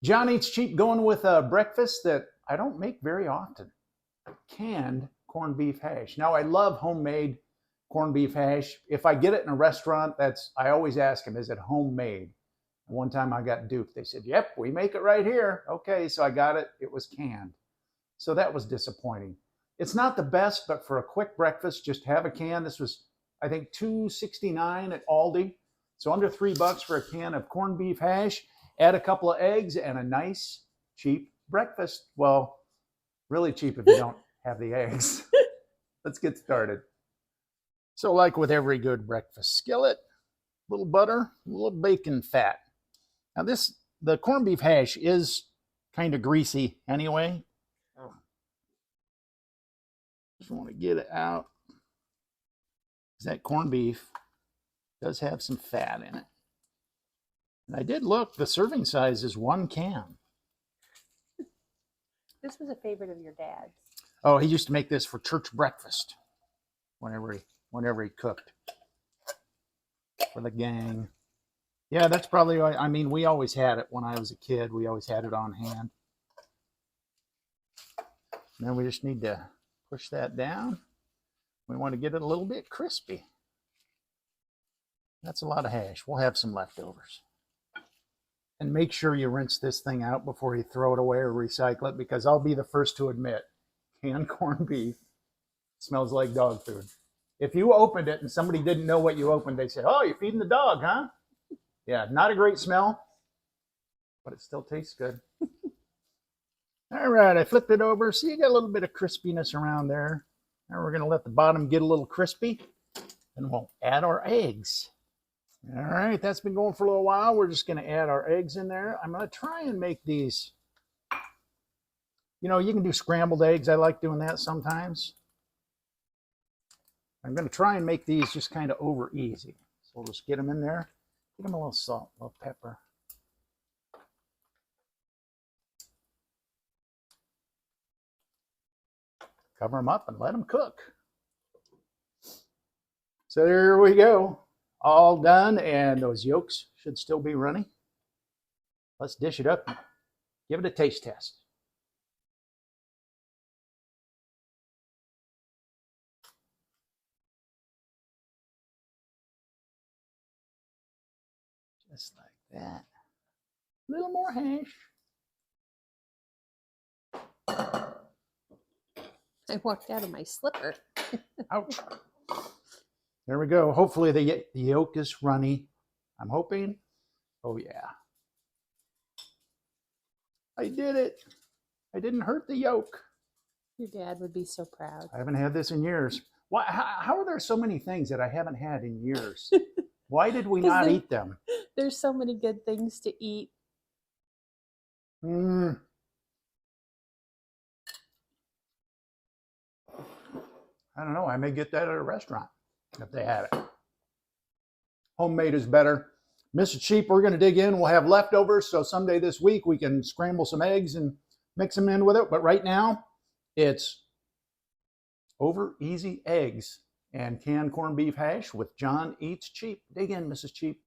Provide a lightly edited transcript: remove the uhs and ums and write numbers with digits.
John Eats Cheap going with a breakfast that I don't make very often. Canned corned beef hash. Now I love homemade corned beef hash. If I get it in a restaurant, I always ask them, is it homemade? One time I got duped. They said, yep, we make it right here. Okay, so I got it. It was canned. So that was disappointing. It's not the best, but for a quick breakfast, just have a can. This was, I think, $2.69 at Aldi. So under $3 for a can of corned beef hash. Add a couple of eggs and a nice, cheap breakfast. Well, really cheap if you don't have the eggs. Let's get started. So like with every good breakfast, skillet, a little butter, a little bacon fat. Now the corned beef hash is kind of greasy anyway. Just want to get it out. That corned beef does have some fat in it. And I did look, the serving size is 1 can. This was a favorite of your dad's. Oh, he used to make this for church breakfast whenever he cooked for the gang. Yeah, that's probably why. I mean, we always had it when I was a kid. We always had it on hand. And then we just need to push that down. We want to get it a little bit crispy. That's a lot of hash. We'll have some leftovers. And make sure you rinse this thing out before you throw it away or recycle it, because I'll be the first to admit, canned corned beef smells like dog food. If you opened it and somebody didn't know what you opened, they said, oh, you're feeding the dog, huh? Yeah, not a great smell, but it still tastes good. All right, I flipped it over. See, you got a little bit of crispiness around there. Now we're going to let the bottom get a little crispy, and we'll add our eggs. All right, that's been going for a little while. We're just going to add our eggs in there. I'm going to try and make these, you know, you can do scrambled eggs. I like doing that sometimes. I'm going to try and make these just kind of over easy. So we'll just get them in there. Give them a little salt, a little pepper. Cover them up and let them cook. So there we go. All done, and those yolks should still be runny. Let's dish it up and give it a taste test. Just like that. A little more hash. I walked out of my slipper. Ouch. There we go. Hopefully the yolk is runny. I'm hoping. Oh, yeah. I did it. I didn't hurt the yolk. Your dad would be so proud. I haven't had this in years. Why? How are there so many things that I haven't had in years? Why did we not eat them? There's so many good things to eat. I don't know. I may get that at a restaurant if they had it. Homemade is better. Mr. Cheap, we're going to dig in. We'll have leftovers, so someday this week we can scramble some eggs and mix them in with it. But right now, it's over easy eggs and canned corned beef hash with John Eats Cheap. Dig in, Mrs. Cheap.